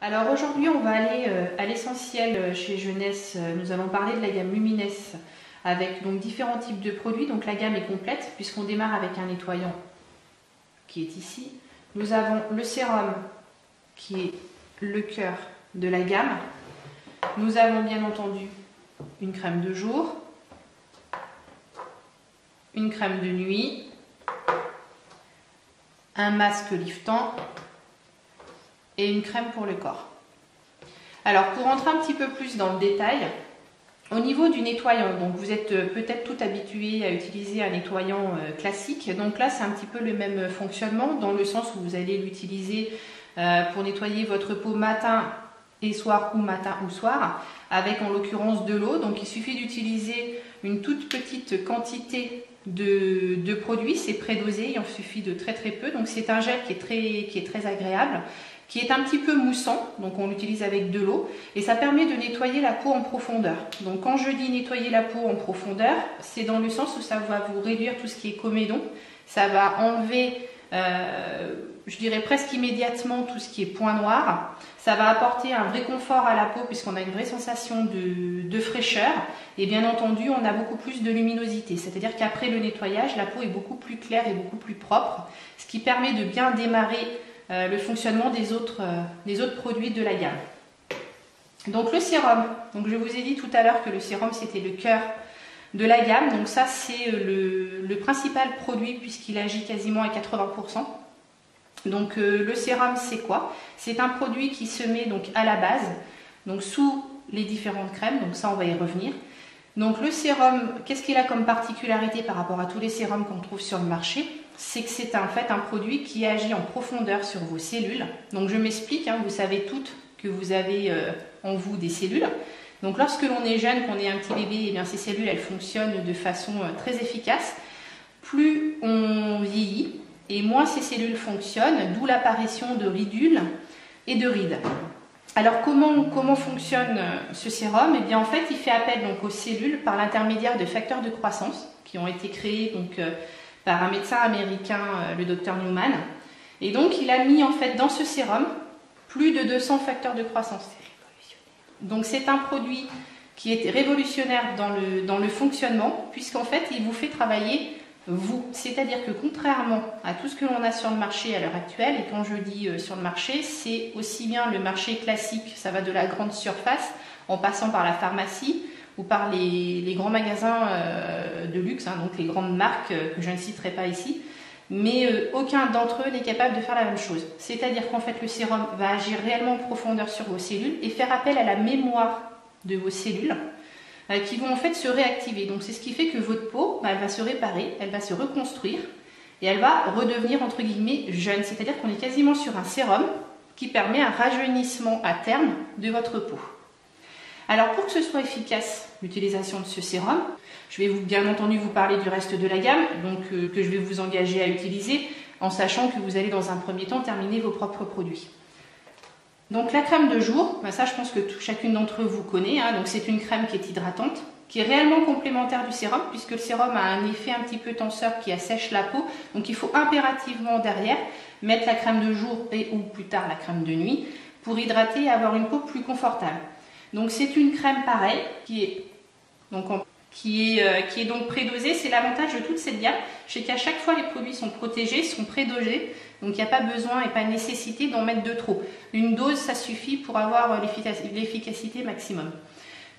Alors aujourd'hui, on va aller à l'essentiel chez Jeunesse. Nous allons parler de la gamme Lumines avec donc différents types de produits. Donc la gamme est complète puisqu'on démarre avec un nettoyant qui est ici. Nous avons le sérum qui est le cœur de la gamme. Nous avons bien entendu une crème de jour, une crème de nuit, un masque liftant et une crème pour le corps. Alors pour rentrer un petit peu plus dans le détail, au niveau du nettoyant, donc vous êtes peut-être tout habitué à utiliser un nettoyant classique, donc là c'est un petit peu le même fonctionnement dans le sens où vous allez l'utiliser pour nettoyer votre peau matin et soir ou matin ou soir avec en l'occurrence de l'eau. Donc il suffit d'utiliser une toute petite quantité de produits, c'est prédosé, il en suffit de très peu. Donc c'est un gel qui est très agréable, qui est un petit peu moussant, donc on l'utilise avec de l'eau et ça permet de nettoyer la peau en profondeur. Donc quand je dis nettoyer la peau en profondeur, c'est dans le sens où ça va vous réduire tout ce qui est comédon, ça va enlever je dirais presque immédiatement tout ce qui est point noir. Ça va apporter un vrai confort à la peau puisqu'on a une vraie sensation de fraîcheur et bien entendu on a beaucoup plus de luminosité, c'est-à-dire qu'après le nettoyage la peau est beaucoup plus claire et beaucoup plus propre, ce qui permet de bien démarrer le fonctionnement des autres produits de la gamme. Donc le sérum, donc je vous ai dit tout à l'heure que le sérum c'était le cœur de la gamme, donc ça c'est le principal produit puisqu'il agit quasiment à 80%. Donc le sérum c'est quoi? C'est un produit qui se met donc à la base, donc sous les différentes crèmes, donc ça on va y revenir. Donc le sérum, qu'est-ce qu'il a comme particularité par rapport à tous les sérums qu'on trouve sur le marché? C'est que c'est en fait un produit qui agit en profondeur sur vos cellules. Donc je m'explique, hein, vous savez toutes que vous avez en vous des cellules. Donc lorsque l'on est jeune, qu'on est un petit bébé, eh bien ces cellules elles fonctionnent de façon très efficace. Plus on vieillit et moins ces cellules fonctionnent, d'où l'apparition de ridules et de rides. Alors comment fonctionne ce sérum? Eh bien en fait il fait appel donc aux cellules par l'intermédiaire de facteurs de croissance qui ont été créés donc par un médecin américain, le docteur Newman. Et donc il a mis en fait dans ce sérum plus de 200 facteurs de croissance. Donc c'est un produit qui est révolutionnaire dans le fonctionnement puisqu'en fait il vous fait travailler vous. C'est-à-dire que contrairement à tout ce que l'on a sur le marché à l'heure actuelle, et quand je dis sur le marché, c'est aussi bien le marché classique, ça va de la grande surface en passant par la pharmacie ou par les grands magasins de luxe, hein, donc les grandes marques que je ne citerai pas ici, mais aucun d'entre eux n'est capable de faire la même chose. C'est-à-dire qu'en fait le sérum va agir réellement en profondeur sur vos cellules et faire appel à la mémoire de vos cellules qui vont en fait se réactiver. Donc c'est ce qui fait que votre peau, elle va se réparer, elle va se reconstruire et elle va redevenir entre guillemets jeune. C'est-à-dire qu'on est quasiment sur un sérum qui permet un rajeunissement à terme de votre peau. Alors pour que ce soit efficace l'utilisation de ce sérum, je vais bien entendu vous parler du reste de la gamme, donc que je vais vous engager à utiliser en sachant que vous allez dans un premier temps terminer vos propres produits. Donc la crème de jour, ça je pense que chacune d'entre vous connaît, hein, donc c'est une crème qui est hydratante, qui est réellement complémentaire du sérum puisque le sérum a un effet un petit peu tenseur qui assèche la peau, donc il faut impérativement derrière mettre la crème de jour et ou plus tard la crème de nuit pour hydrater et avoir une peau plus confortable. Donc c'est une crème pareille qui est donc prédosée. C'est l'avantage de toute cette gamme, c'est qu'à chaque fois les produits sont protégés, sont prédosés, donc il n'y a pas besoin et pas nécessité d'en mettre de trop. Une dose ça suffit pour avoir l'efficacité maximum.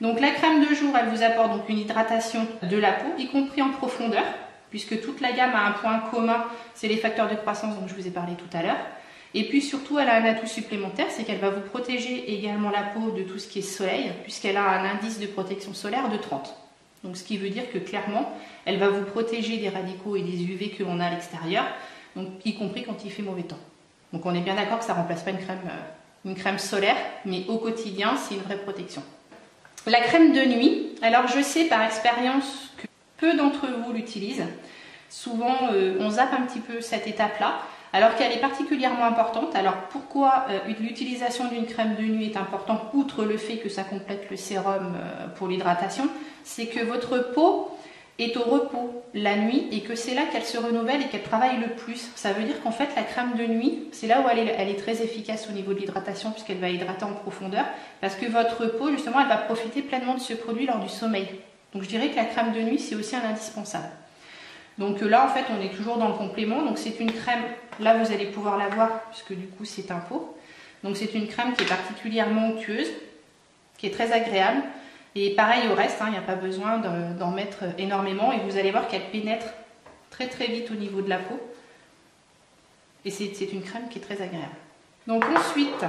Donc la crème de jour elle vous apporte donc une hydratation de la peau, y compris en profondeur, puisque toute la gamme a un point commun, c'est les facteurs de croissance dont je vous ai parlé tout à l'heure. Et puis surtout, elle a un atout supplémentaire, c'est qu'elle va vous protéger également la peau de tout ce qui est soleil, puisqu'elle a un indice de protection solaire de 30. Donc ce qui veut dire que clairement, elle va vous protéger des radicaux et des UV que l'on a à l'extérieur, donc y compris quand il fait mauvais temps. Donc on est bien d'accord que ça ne remplace pas une crème solaire, mais au quotidien, c'est une vraie protection. La crème de nuit, alors je sais par expérience que peu d'entre vous l'utilisent. Souvent, on zappe un petit peu cette étape-là, alors qu'elle est particulièrement importante. Alors pourquoi l'utilisation d'une crème de nuit est importante, outre le fait que ça complète le sérum pour l'hydratation, c'est que votre peau est au repos la nuit et que c'est là qu'elle se renouvelle et qu'elle travaille le plus. Ça veut dire qu'en fait la crème de nuit, c'est là où elle est très efficace au niveau de l'hydratation puisqu'elle va hydrater en profondeur parce que votre peau justement elle va profiter pleinement de ce produit lors du sommeil. Donc je dirais que la crème de nuit c'est aussi un indispensable. Donc là en fait on est toujours dans le complément, donc c'est une crème, là vous allez pouvoir la voir puisque du coup c'est un pot. Donc c'est une crème qui est particulièrement onctueuse, qui est très agréable. Et pareil au reste, il n'y a pas besoin d'en mettre énormément et vous allez voir qu'elle pénètre très très vite au niveau de la peau. Et c'est une crème qui est très agréable. Donc ensuite,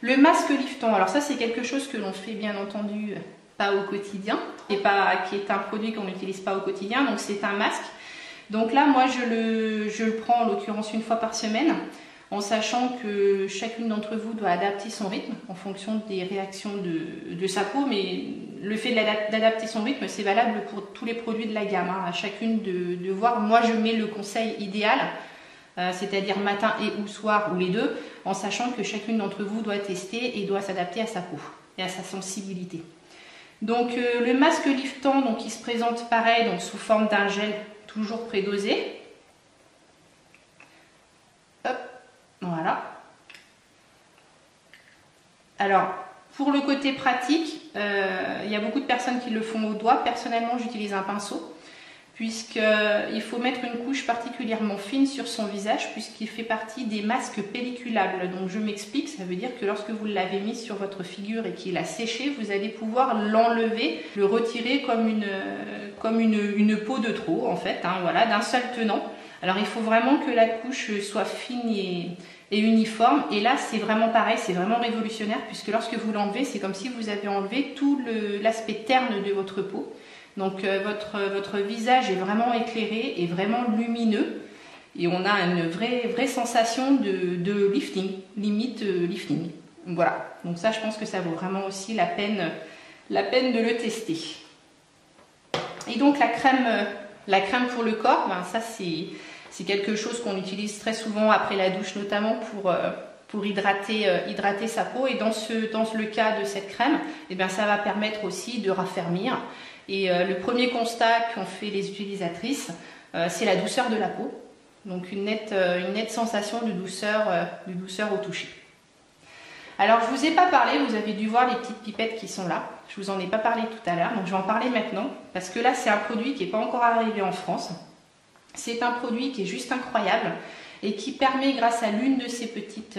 le masque liftant. Alors ça c'est quelque chose que l'on fait bien entendu pas au quotidien et qui est un produit qu'on n'utilise pas au quotidien. Donc c'est un masque. Donc là moi je le prends en l'occurrence une fois par semaine. En sachant que chacune d'entre vous doit adapter son rythme en fonction des réactions de sa peau, mais le fait d'adapter son rythme, c'est valable pour tous les produits de la gamme. À chacune de voir. Moi, je mets le conseil idéal, c'est-à-dire matin et ou soir, ou les deux, en sachant que chacune d'entre vous doit tester et doit s'adapter à sa peau et à sa sensibilité. Donc, le masque liftant, donc, il se présente pareil, donc, sous forme d'un gel, toujours prédosé. Voilà. Alors, pour le côté pratique, il y a beaucoup de personnes qui le font au doigt. Personnellement, j'utilise un pinceau, puisqu'il faut mettre une couche particulièrement fine sur son visage, puisqu'il fait partie des masques pelliculables. Donc, je m'explique, ça veut dire que lorsque vous l'avez mis sur votre figure et qu'il a séché, vous allez pouvoir l'enlever, le retirer comme une peau de trop, en fait, voilà, d'un seul tenant. Alors il faut vraiment que la couche soit fine et uniforme. Et là c'est vraiment pareil, c'est vraiment révolutionnaire puisque lorsque vous l'enlevez, c'est comme si vous avez enlevé tout l'aspect terne de votre peau. Donc votre visage est vraiment éclairé et vraiment lumineux. Et on a une vraie sensation de lifting, limite lifting. Voilà, donc ça je pense que ça vaut vraiment aussi la peine de le tester. Et donc la crème pour le corps, ben ça c'est quelque chose qu'on utilise très souvent après la douche, notamment pour hydrater sa peau. Et dans le cas de cette crème, eh bien, ça va permettre aussi de raffermir. Et le premier constat qu'ont fait les utilisatrices, c'est la douceur de la peau. Donc une nette sensation de douceur au toucher. Alors je ne vous ai pas parlé, vous avez dû voir les petites pipettes qui sont là. Je vous en ai pas parlé tout à l'heure, donc je vais en parler maintenant. Parce que là c'est un produit qui n'est pas encore arrivé en France. C'est un produit qui est juste incroyable et qui permet, grâce à l'une de ces petites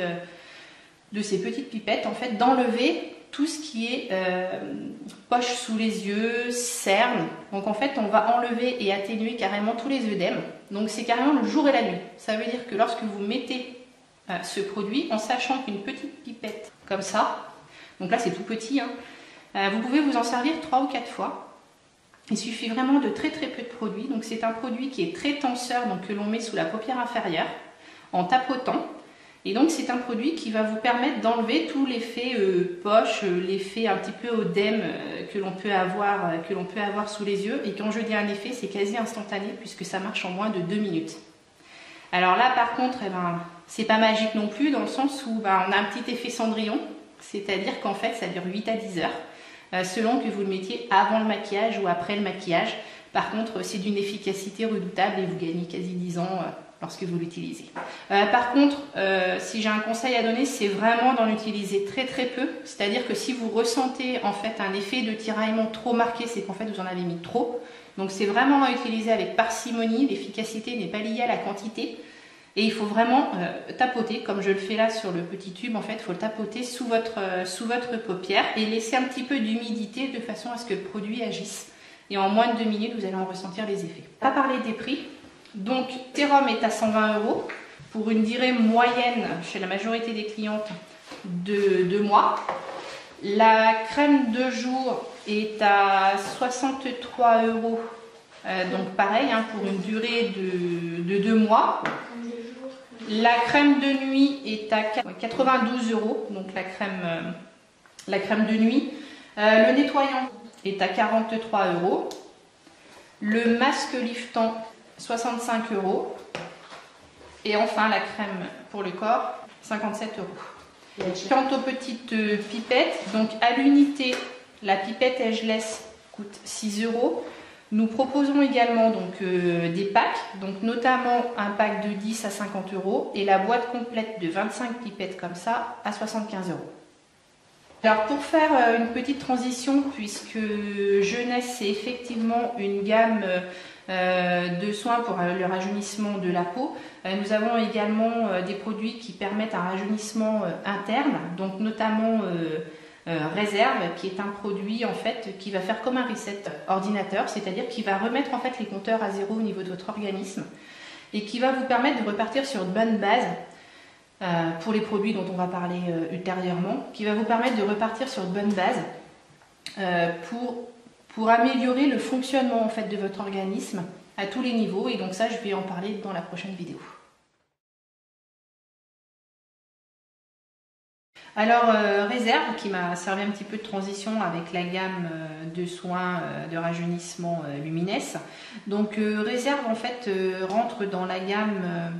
pipettes, en fait, d'enlever tout ce qui est poche sous les yeux, cernes. Donc en fait, on va enlever et atténuer carrément tous les œdèmes. Donc c'est carrément le jour et la nuit. Ça veut dire que lorsque vous mettez ce produit, en sachant qu'une petite pipette comme ça, donc là c'est tout petit, vous pouvez vous en servir 3 ou 4 fois. Il suffit vraiment de très peu de produit. Donc c'est un produit qui est très tenseur, donc que l'on met sous la paupière inférieure en tapotant. Et donc c'est un produit qui va vous permettre d'enlever tout l'effet poche, l'effet un petit peu œdème que l'on peut avoir sous les yeux. Et quand je dis un effet, c'est quasi instantané puisque ça marche en moins de 2 minutes. Alors là par contre, c'est pas magique non plus dans le sens où on a un petit effet Cendrillon, c'est-à-dire qu'en fait ça dure 8 à 10 heures. Selon que vous le mettiez avant le maquillage ou après le maquillage. Par contre, c'est d'une efficacité redoutable et vous gagnez quasi 10 ans lorsque vous l'utilisez. Par contre, si j'ai un conseil à donner, c'est vraiment d'en utiliser très peu. C'est-à-dire que si vous ressentez en fait un effet de tiraillement trop marqué, c'est qu'en fait vous en avez mis trop. Donc c'est vraiment à utiliser avec parcimonie. L'efficacité n'est pas liée à la quantité. Et il faut vraiment tapoter, comme je le fais là sur le petit tube, en fait, il faut le tapoter sous votre paupière et laisser un petit peu d'humidité de façon à ce que le produit agisse. Et en moins de 2 minutes, vous allez en ressentir les effets. On va parler des prix. Donc, le sérum est à 120 € pour une durée moyenne chez la majorité des clientes de 2 mois. La crème de jour est à 63 €. Donc pareil, pour une durée de 2 mois. La crème de nuit est à 92 €, donc la crème de nuit. Le nettoyant est à 43 €. Le masque liftant, 65 €. Et enfin, la crème pour le corps, 57 €. Quant aux petites pipettes, donc à l'unité, la pipette Ageless coûte 6 €. Nous proposons également donc, des packs, donc notamment un pack de 10 à 50 € et la boîte complète de 25 pipettes comme ça à 75 €. Alors pour faire une petite transition, puisque Jeunesse c'est effectivement une gamme de soins pour le rajeunissement de la peau, nous avons également des produits qui permettent un rajeunissement interne, donc notamment Réserve, qui est un produit en fait qui va faire comme un reset ordinateur, c'est-à-dire qui va remettre en fait les compteurs à zéro au niveau de votre organisme et qui va vous permettre de repartir sur une bonne base pour les produits dont on va parler ultérieurement, qui va vous permettre de repartir sur une bonne base pour améliorer le fonctionnement en fait de votre organisme à tous les niveaux, et donc ça je vais en parler dans la prochaine vidéo. Alors Réserve, qui m'a servi un petit peu de transition avec la gamme de soins de rajeunissement Lumines. Donc Réserve en fait rentre dans la gamme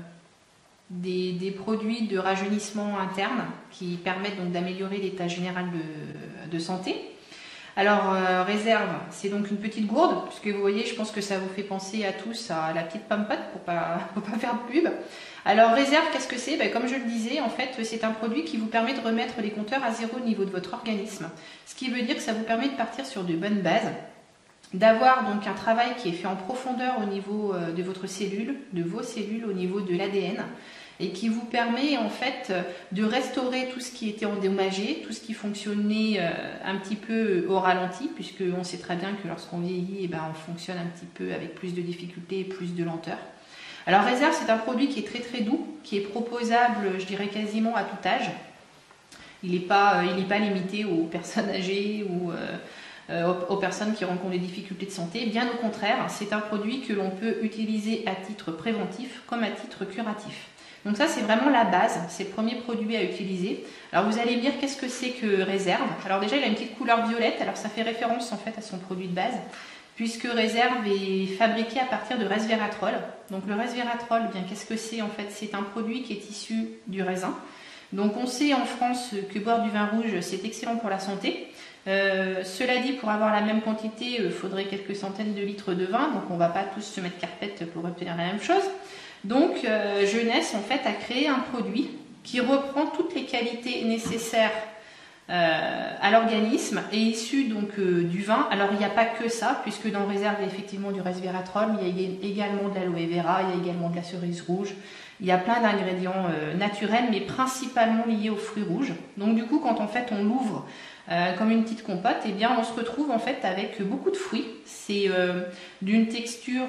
des produits de rajeunissement interne qui permettent donc d'améliorer l'état général de santé. Alors Réserve, c'est donc une petite gourde, puisque vous voyez, je pense que ça vous fait penser à tous à la petite pomme-pote pour pas faire de pub. Alors Réserve, qu'est-ce que c'est? Comme je le disais, en fait, c'est un produit qui vous permet de remettre les compteurs à zéro au niveau de votre organisme. Ce qui veut dire que ça vous permet de partir sur de bonnes bases, d'avoir donc un travail qui est fait en profondeur au niveau de votre cellule, de vos cellules, au niveau de l'ADN, et qui vous permet en fait de restaurer tout ce qui était endommagé, tout ce qui fonctionnait un petit peu au ralenti, puisqu'on sait très bien que lorsqu'on vieillit, on fonctionne un petit peu avec plus de difficultés et plus de lenteur. Alors Réserve, c'est un produit qui est très très doux, qui est proposable, je dirais quasiment à tout âge. Il n'est pas limité aux personnes âgées ou aux personnes qui rencontrent des difficultés de santé. Bien au contraire, c'est un produit que l'on peut utiliser à titre préventif comme à titre curatif. Donc ça, c'est vraiment la base, c'est le premier produit à utiliser. Alors vous allez me dire, qu'est-ce que c'est que Réserve? Alors déjà, il a une petite couleur violette, alors ça fait référence en fait à son produit de base, puisque Réserve est fabriqué à partir de resveratrol. Donc le resveratrol, qu'est-ce que c'est en fait? C'est un produit qui est issu du raisin. Donc on sait en France que boire du vin rouge, c'est excellent pour la santé. Cela dit, pour avoir la même quantité, il faudrait quelques centaines de litres de vin, donc on ne va pas tous se mettre carpette pour obtenir la même chose. Donc Jeunesse en fait a créé un produit qui reprend toutes les qualités nécessaires à l'organisme et issu donc du vin. Alors il n'y a pas que ça, puisque dans Réserve il y a effectivement du resveratrol, mais il y a également de l'aloe vera, il y a également de la cerise rouge. Il y a plein d'ingrédients naturels, mais principalement liés aux fruits rouges. Donc du coup, quand en fait on l'ouvre comme une petite compote, on se retrouve en fait avec beaucoup de fruits. C'est d'une texture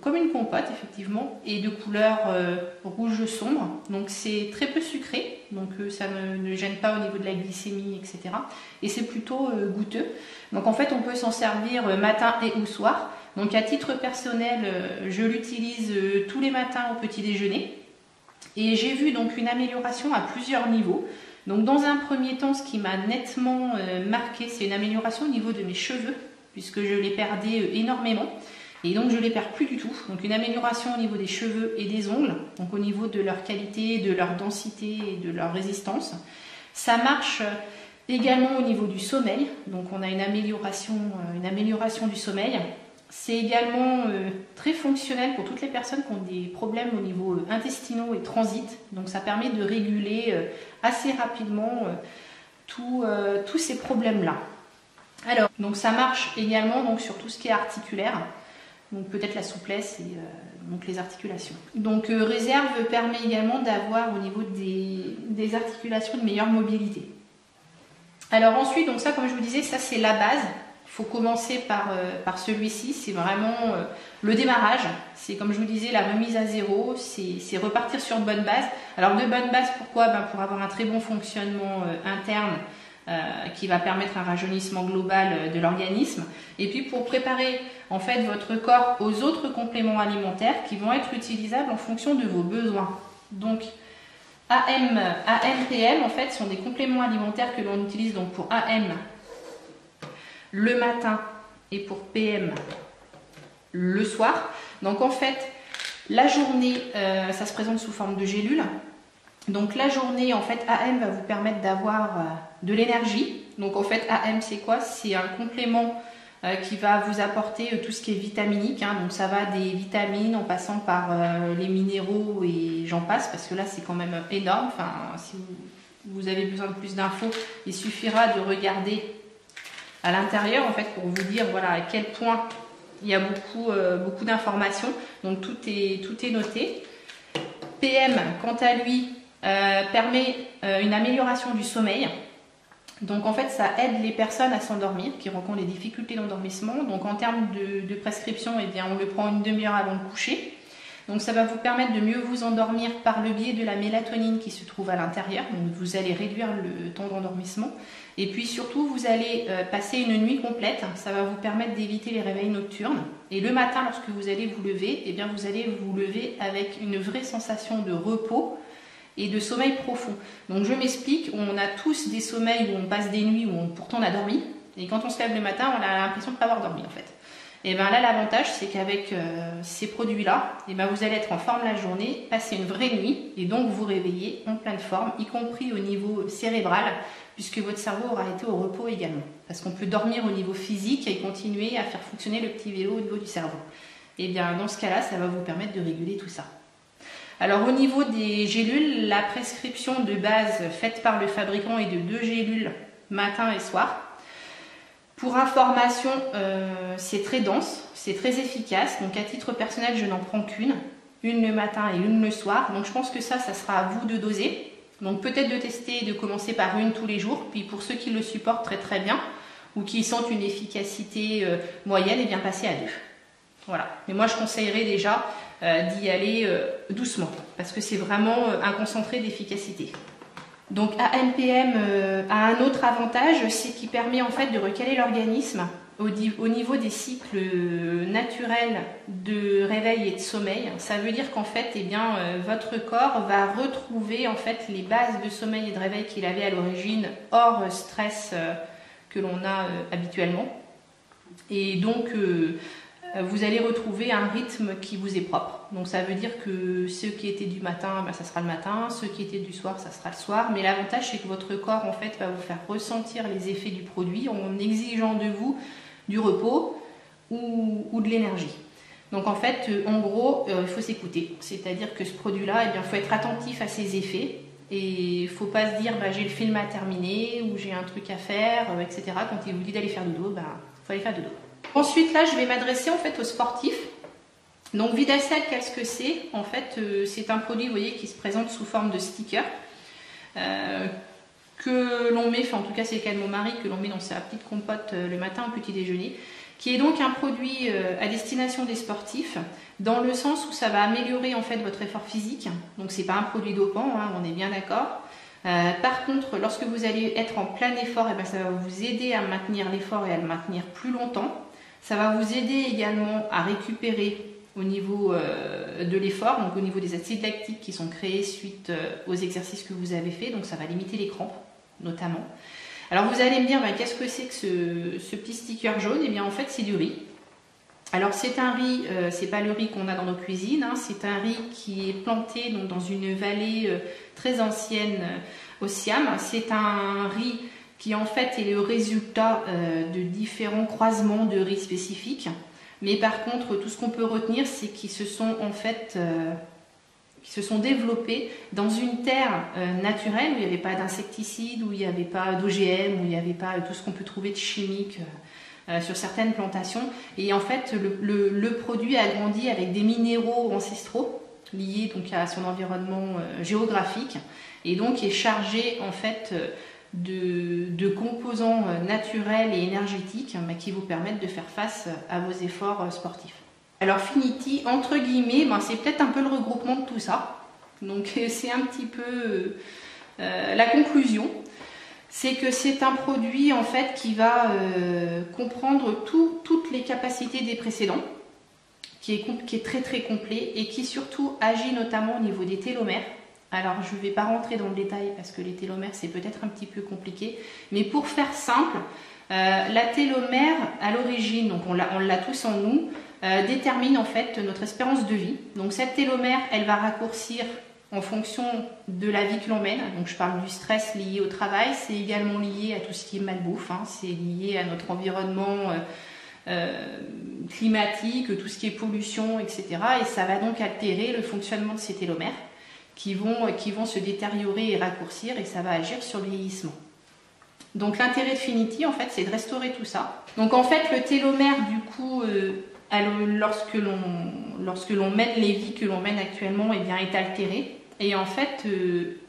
comme une compote effectivement, et de couleur rouge sombre. Donc c'est très peu sucré, donc ça ne gêne pas au niveau de la glycémie, etc. Et c'est plutôt goûteux. Donc en fait on peut s'en servir matin et au soir. Donc à titre personnel, je l'utilise tous les matins au petit déjeuner. Et j'ai vu donc une amélioration à plusieurs niveaux. Donc dans un premier temps, ce qui m'a nettement marqué, c'est une amélioration au niveau de mes cheveux, puisque je les perdais énormément. Et donc je ne les perds plus du tout. Donc une amélioration au niveau des cheveux et des ongles, donc au niveau de leur qualité, de leur densité et de leur résistance. Ça marche également au niveau du sommeil. Donc on a une amélioration du sommeil. C'est également très fonctionnel pour toutes les personnes qui ont des problèmes au niveau intestinaux et transit. Donc ça permet de réguler assez rapidement tous ces problèmes-là. Alors, donc ça marche également donc, sur tout ce qui est articulaire. Donc peut-être la souplesse et donc les articulations. Donc Réserve permet également d'avoir au niveau des articulations une meilleure mobilité. Alors ensuite, donc ça comme je vous disais, ça c'est la base. Il faut commencer par celui-ci, c'est vraiment le démarrage. C'est comme je vous disais, la remise à zéro, c'est repartir sur de bonnes bases. Alors de bonnes bases, pourquoi? Pour avoir un très bon fonctionnement interne qui va permettre un rajeunissement global de l'organisme. Et puis pour préparer en fait votre corps aux autres compléments alimentaires qui vont être utilisables en fonction de vos besoins. Donc AM, PM en fait sont des compléments alimentaires que l'on utilise donc pour AM le matin et pour PM le soir. Donc en fait la journée ça se présente sous forme de gélules. Donc la journée en fait AM va vous permettre d'avoir de l'énergie. Donc en fait AM c'est quoi? C'est un complément qui va vous apporter tout ce qui est vitaminique, hein. Donc ça va des vitamines en passant par les minéraux et j'en passe, parce que là c'est quand même énorme. Enfin, si vous avez besoin de plus d'infos, il suffira de regarder à l'intérieur en fait pour vous dire voilà à quel point il y a beaucoup d'informations. Donc tout est noté. PM, quant à lui, permet une amélioration du sommeil. Donc en fait, ça aide les personnes à s'endormir, qui rencontrent des difficultés d'endormissement. Donc en termes de prescription, eh bien, on le prend une demi-heure avant de coucher. Donc ça va vous permettre de mieux vous endormir par le biais de la mélatonine qui se trouve à l'intérieur. Donc vous allez réduire le temps d'endormissement. Et puis surtout, vous allez passer une nuit complète. Ça va vous permettre d'éviter les réveils nocturnes. Et le matin, lorsque vous allez vous lever, eh bien, vous allez vous lever avec une vraie sensation de repos et de sommeil profond. Donc je m'explique, on a tous des sommeils où on passe des nuits où pourtant on a dormi. Et quand on se lève le matin, on a l'impression de ne pas avoir dormi en fait. Et bien là, l'avantage, c'est qu'avec ces produits-là, et ben vous allez être en forme la journée, passer une vraie nuit, et donc vous réveiller en pleine forme, y compris au niveau cérébral, puisque votre cerveau aura été au repos également. Parce qu'on peut dormir au niveau physique et continuer à faire fonctionner le petit vélo au niveau du cerveau. Et bien dans ce cas-là, ça va vous permettre de réguler tout ça. Alors au niveau des gélules, la prescription de base faite par le fabricant est de 2 gélules matin et soir. Pour information, c'est très dense, c'est très efficace. Donc à titre personnel, je n'en prends qu'une le matin et une le soir. Donc je pense que ça sera à vous de doser. Donc peut-être de tester et de commencer par une tous les jours. Puis pour ceux qui le supportent très très bien ou qui sentent une efficacité moyenne, et bien passer à 2. Voilà. Mais moi je conseillerais déjà d'y aller doucement parce que c'est vraiment un concentré d'efficacité. Donc ANPM a un autre avantage, c'est qu'il permet en fait de recaler l'organisme au niveau des cycles naturels de réveil et de sommeil. Ça veut dire qu'en fait, eh bien, votre corps va retrouver en fait les bases de sommeil et de réveil qu'il avait à l'origine hors stress que l'on a habituellement. Et donc vous allez retrouver un rythme qui vous est propre. Donc ça veut dire que ceux qui étaient du matin, ben, ça sera le matin, ceux qui étaient du soir, ça sera le soir. Mais l'avantage, c'est que votre corps en fait va vous faire ressentir les effets du produit en exigeant de vous du repos ou de l'énergie. Donc en fait, en gros, il faut s'écouter. C'est-à-dire que ce produit-là, eh bien, faut être attentif à ses effets. Et il ne faut pas se dire bah, j'ai le film à terminer ou j'ai un truc à faire, etc. Quand il vous dit d'aller faire dodo, il faut aller faire dodo. Ensuite, là, je vais m'adresser en fait aux sportifs. Donc, Vidacell, qu'est-ce que c'est? En fait, c'est un produit, vous voyez, qui se présente sous forme de sticker que l'on met, enfin en tout cas c'est le cas de mon mari, que l'on met dans sa petite compote le matin au petit déjeuner, qui est donc un produit à destination des sportifs, dans le sens où ça va améliorer en fait votre effort physique. Donc, c'est pas un produit dopant, hein, on est bien d'accord. Par contre, lorsque vous allez être en plein effort, et bien, ça va vous aider à maintenir l'effort et à le maintenir plus longtemps. Ça va vous aider également à récupérer au niveau de l'effort, donc au niveau des acides lactiques qui sont créés suite aux exercices que vous avez fait. Donc ça va limiter les crampes notamment. Alors vous allez me dire, ben, qu'est-ce que c'est que ce petit sticker jaune? Et bien en fait c'est du riz. Alors c'est un riz, c'est pas le riz qu'on a dans nos cuisines, hein, c'est un riz qui est planté donc, dans une vallée très ancienne au Siam. C'est un riz qui en fait est le résultat de différents croisements de riz spécifiques. Mais par contre, tout ce qu'on peut retenir, c'est qu'ils se sont en fait qui se sont développés dans une terre naturelle où il n'y avait pas d'insecticides, où il n'y avait pas d'OGM, où il n'y avait pas tout ce qu'on peut trouver de chimique sur certaines plantations. Et en fait, le produit a grandi avec des minéraux ancestraux liés donc à son environnement géographique et donc est chargé en fait de composants naturels et énergétiques qui vous permettent de faire face à vos efforts sportifs. Alors Finity, entre guillemets, c'est peut-être un peu le regroupement de tout ça. Donc c'est un petit peu la conclusion. C'est que c'est un produit en fait qui va comprendre toutes les capacités des précédents, qui est très très complet et qui surtout agit notamment au niveau des télomères. Alors je ne vais pas rentrer dans le détail parce que les télomères c'est peut-être un petit peu compliqué, mais pour faire simple, la télomère à l'origine, donc on l'a tous en nous, détermine en fait notre espérance de vie. Donc cette télomère, elle va raccourcir en fonction de la vie que l'on mène. Donc je parle du stress lié au travail, c'est également lié à tout ce qui est malbouffe, hein. C'est lié à notre environnement climatiques, tout ce qui est pollution, etc. Et ça va donc altérer le fonctionnement de ces télomères qui vont se détériorer et raccourcir, et ça va agir sur le vieillissement. Donc l'intérêt de Finity, en fait, c'est de restaurer tout ça. Donc en fait, le télomère, du coup, lorsque l'on mène les vies que l'on mène actuellement, eh bien, est altéré. Et en fait,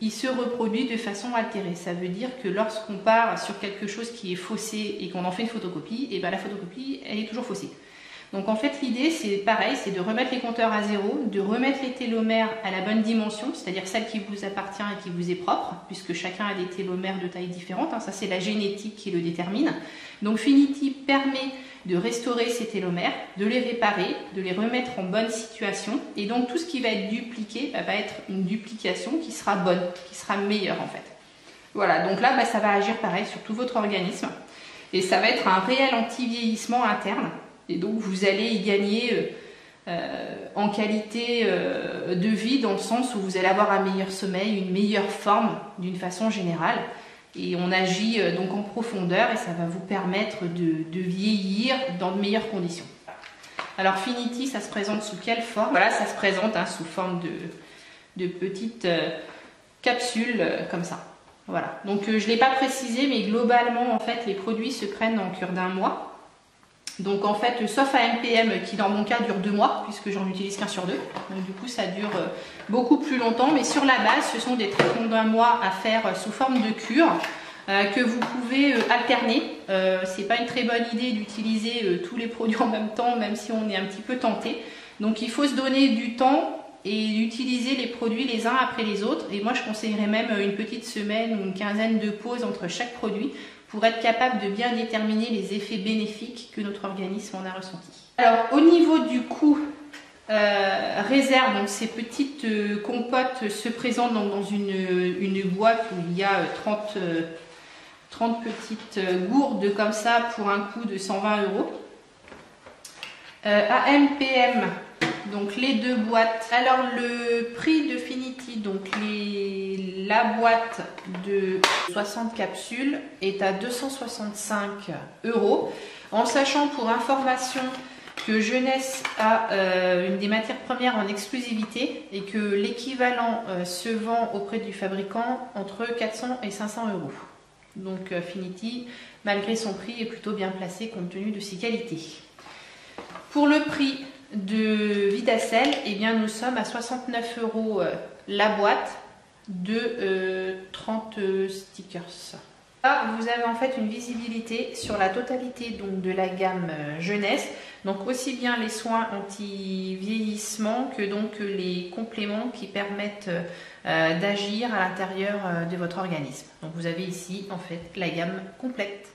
il se reproduit de façon altérée. Ça veut dire que lorsqu'on part sur quelque chose qui est faussé et qu'on en fait une photocopie, eh bien, la photocopie, elle est toujours faussée. Donc en fait, l'idée, c'est pareil, c'est de remettre les compteurs à zéro, de remettre les télomères à la bonne dimension, c'est-à-dire celle qui vous appartient et qui vous est propre, puisque chacun a des télomères de taille différente, hein, ça c'est la génétique qui le détermine. Donc Finity permet de restaurer ces télomères, de les réparer, de les remettre en bonne situation, et donc tout ce qui va être dupliqué va être une duplication qui sera bonne, qui sera meilleure en fait. Voilà, donc là, ça va agir pareil sur tout votre organisme, et ça va être un réel anti-vieillissement interne. Et donc vous allez y gagner en qualité de vie, dans le sens où vous allez avoir un meilleur sommeil, une meilleure forme d'une façon générale. Et on agit donc en profondeur, et ça va vous permettre de vieillir dans de meilleures conditions. Alors Finity, ça se présente sous quelle forme? Voilà, ça se présente sous forme de petites capsules comme ça. Voilà. Donc je ne l'ai pas précisé, mais globalement en fait les produits se prennent en cure d'1 mois. Donc en fait, sauf AMPM qui dans mon cas dure 2 mois, puisque j'en utilise qu'un sur 2. Donc du coup ça dure beaucoup plus longtemps, mais sur la base ce sont des traitements d'1 mois à faire sous forme de cure que vous pouvez alterner. C'est pas une très bonne idée d'utiliser tous les produits en même temps, même si on est un petit peu tenté. Donc il faut se donner du temps et utiliser les produits les uns après les autres. Et moi je conseillerais même une petite semaine ou une quinzaine de pauses entre chaque produit, pour être capable de bien déterminer les effets bénéfiques que notre organisme en a ressentis. Alors au niveau du coût réserve, donc ces petites compotes se présentent dans une boîte où il y a 30 petites gourdes comme ça pour un coût de 120 €. AMPM, donc les 2 boîtes. Alors le prix de Finity, donc la boîte de 60 capsules est à 265 €, en sachant pour information que Jeunesse a une des matières premières en exclusivité et que l'équivalent se vend auprès du fabricant entre 400 et 500 €. Donc Finity, malgré son prix, est plutôt bien placé compte tenu de ses qualités. Pour le prix de Vidacel, eh bien, nous sommes à 69 € la boîte de 30 stickers. Là, vous avez en fait une visibilité sur la totalité donc, de la gamme jeunesse, donc aussi bien les soins anti-vieillissement que donc les compléments qui permettent d'agir à l'intérieur de votre organisme. Donc vous avez ici en fait la gamme complète.